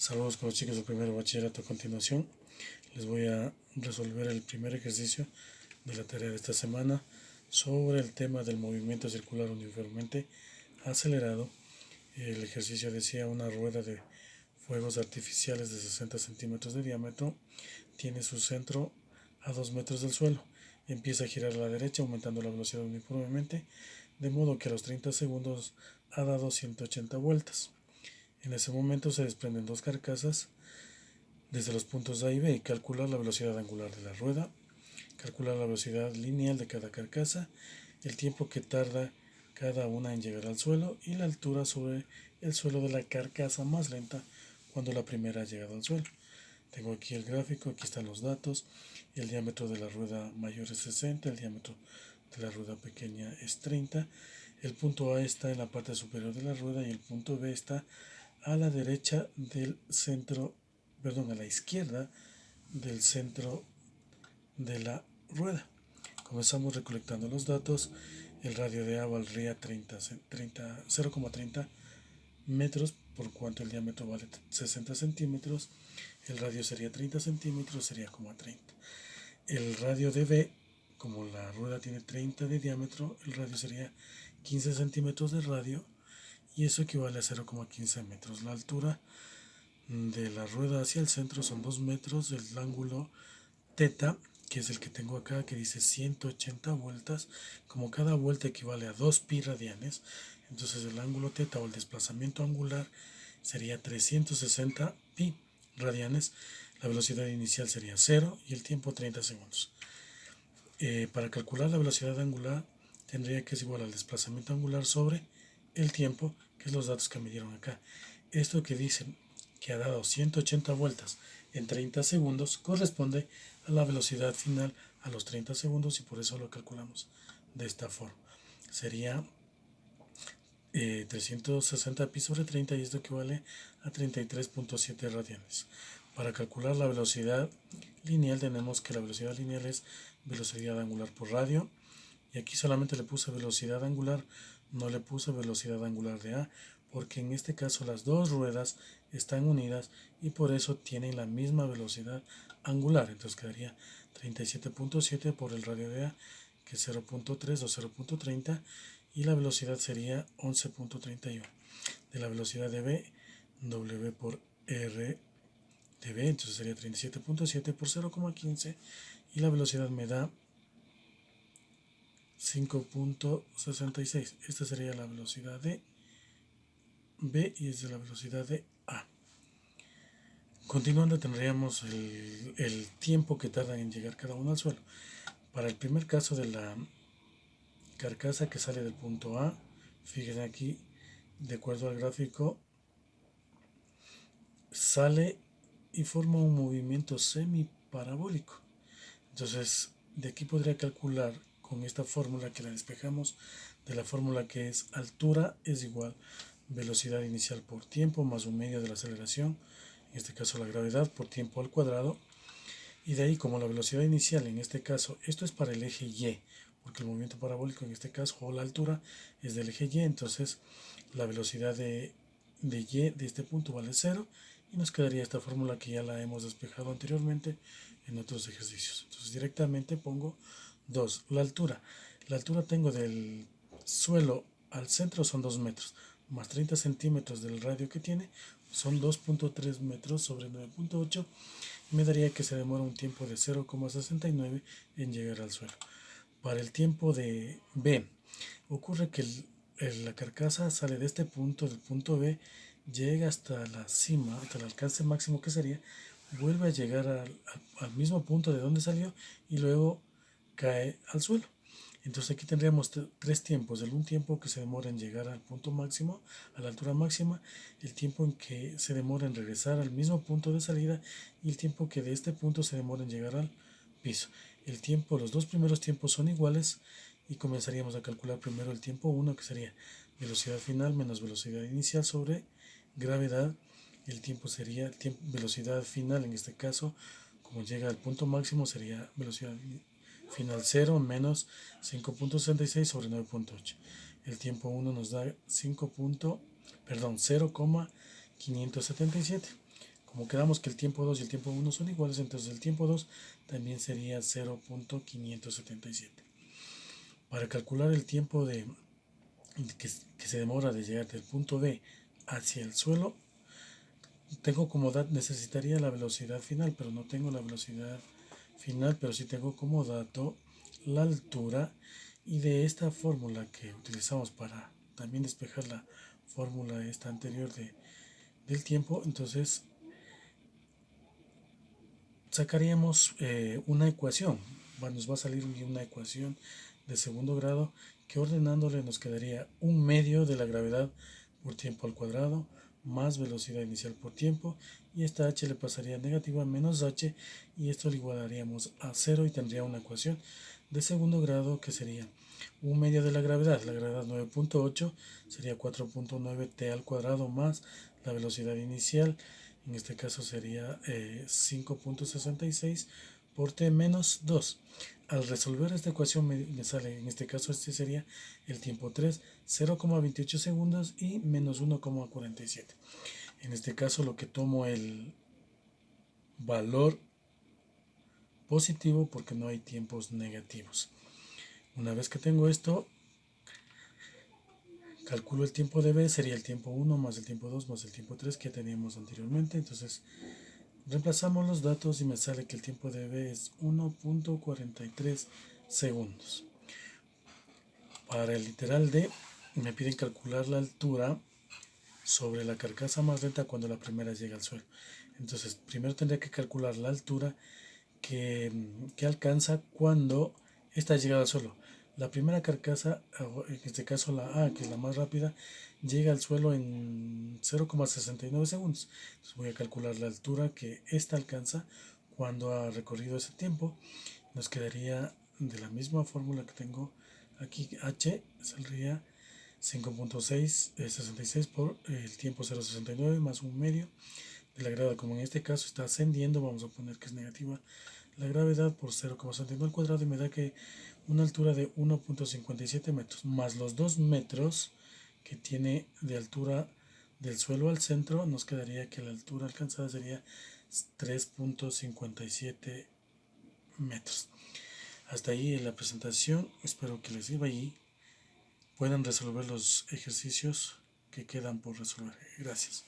Saludos con los chicos del primer bachillerato. A continuación les voy a resolver el primer ejercicio de la tarea de esta semana sobre el tema del movimiento circular uniformemente acelerado. El ejercicio decía: una rueda de fuegos artificiales de 60 centímetros de diámetro tiene su centro a 2 metros del suelo. Empieza a girar a la derecha aumentando la velocidad uniformemente, de modo que a los 30 segundos ha dado 180 vueltas. En ese momento se desprenden dos carcasas desde los puntos A y B y calcular la velocidad angular de la rueda, calcular la velocidad lineal de cada carcasa, el tiempo que tarda cada una en llegar al suelo y la altura sobre el suelo de la carcasa más lenta cuando la primera ha llegado al suelo. Tengo aquí el gráfico, aquí están los datos. El diámetro de la rueda mayor es 60, el diámetro de la rueda pequeña es 30. El punto A está en la parte superior de la rueda y el punto B está a la derecha del centro, a la izquierda del centro de la rueda. Comenzamos recolectando los datos. El radio de A valdría 0,30 metros, por cuanto el diámetro vale 60 centímetros. El radio sería 30 centímetros, sería 0,30. El radio de B, como la rueda tiene 30 de diámetro, el radio sería 15 centímetros de radio y eso equivale a 0,15 metros. La altura de la rueda hacia el centro son 2 metros. El ángulo teta, que es el que tengo acá, que dice 180 vueltas, como cada vuelta equivale a 2 pi radianes, entonces el ángulo teta o el desplazamiento angular sería 360 pi radianes. La velocidad inicial sería 0 y el tiempo 30 segundos. Para calcular la velocidad angular tendría que ser igual al desplazamiento angular sobre el tiempo, que es los datos que me dieron acá. Esto que dicen que ha dado 180 vueltas en 30 segundos corresponde a la velocidad final a los 30 segundos y por eso lo calculamos de esta forma. Sería 360 pi sobre 30 y esto equivale a 33.7 radianes. Para calcular la velocidad lineal tenemos que la velocidad lineal es velocidad angular por radio y aquí solamente le puse velocidad angular, no le puse velocidad angular de A, porque en este caso las dos ruedas están unidas y por eso tienen la misma velocidad angular. Entonces quedaría 37.7 por el radio de A, que es 0.3 o 0.30, y la velocidad sería 11.31. De la velocidad de B, W por R de B, entonces sería 37.7 por 0,15 y la velocidad me da 5.66. Esta sería la velocidad de B y es de la velocidad de A. Continuando tendríamos el tiempo que tardan en llegar cada uno al suelo. Para el primer caso de la carcasa que sale del punto A, fíjense aquí, de acuerdo al gráfico, sale y forma un movimiento semiparabólico. Entonces, de aquí podría calcular con esta fórmula que la despejamos, de la fórmula que es altura es igual velocidad inicial por tiempo más un medio de la aceleración, en este caso la gravedad, por tiempo al cuadrado. Y de ahí, como la velocidad inicial en este caso, esto es para el eje Y, porque el movimiento parabólico en este caso, o la altura, es del eje Y, entonces la velocidad de Y de este punto vale 0 y nos quedaría esta fórmula que ya la hemos despejado anteriormente en otros ejercicios. Entonces directamente pongo 2. La altura tengo del suelo al centro son 2 metros, más 30 centímetros del radio que tiene, son 2.3 metros sobre 9.8, me daría que se demora un tiempo de 0,69 en llegar al suelo. Para el tiempo de B, ocurre que la carcasa sale de este punto, del punto B, llega hasta la cima, hasta el alcance máximo que sería, vuelve a llegar al mismo punto de donde salió y luego cae al suelo. Entonces aquí tendríamos tres tiempos: un tiempo que se demora en llegar al punto máximo, a la altura máxima, el tiempo en que se demora en regresar al mismo punto de salida y el tiempo que de este punto se demora en llegar al piso. Los dos primeros tiempos son iguales y comenzaríamos a calcular primero el tiempo 1, que sería velocidad final menos velocidad inicial sobre gravedad. El tiempo sería velocidad final, en este caso, como llega al punto máximo, sería velocidad final 0 menos 5.66 sobre 9.8. El tiempo 1 nos da 0,577. Como quedamos que el tiempo 2 y el tiempo 1 son iguales, entonces el tiempo 2 también sería 0.577. Para calcular el tiempo que se demora de llegar del punto B hacia el suelo, tengo como necesitaría la velocidad final, pero no tengo la velocidad final, pero sí tengo como dato la altura, y de esta fórmula que utilizamos para también despejar la fórmula esta anterior del tiempo, entonces sacaríamos una ecuación. Nos va a salir una ecuación de segundo grado que, ordenándole, nos quedaría un medio de la gravedad por tiempo al cuadrado más velocidad inicial por tiempo, y esta h le pasaría negativa a menos h, y esto lo igualaríamos a 0 y tendría una ecuación de segundo grado que sería un medio de la gravedad 9.8 sería 4.9t al cuadrado más la velocidad inicial, en este caso sería 5.66 por t menos 2. Al resolver esta ecuación me sale, en este caso este sería el tiempo 3, 0,28 segundos y menos 1,47. En este caso lo que tomo el valor positivo porque no hay tiempos negativos. Una vez que tengo esto, calculo el tiempo de B, sería el tiempo 1 más el tiempo 2 más el tiempo 3 que teníamos anteriormente. Entonces reemplazamos los datos y me sale que el tiempo de B es 1.43 segundos. Para el literal D me piden calcular la altura sobre la carcasa más lenta cuando la primera llega al suelo. Entonces primero tendría que calcular la altura que alcanza cuando esta llega al suelo. La primera carcasa, en este caso la A, que es la más rápida, llega al suelo en 0,69 segundos. Entonces voy a calcular la altura que esta alcanza cuando ha recorrido ese tiempo. Nos quedaría de la misma fórmula que tengo aquí, h saldría 5.666 por el tiempo 0,69 más un medio de la gravedad. Como en este caso está ascendiendo, vamos a poner que es negativa la gravedad por 0,69 al cuadrado, y me da que una altura de 1.57 metros más los 2 metros que tiene de altura del suelo al centro, nos quedaría que la altura alcanzada sería 3.57 metros. Hasta ahí la presentación, espero que les sirva y puedan resolver los ejercicios que quedan por resolver. Gracias.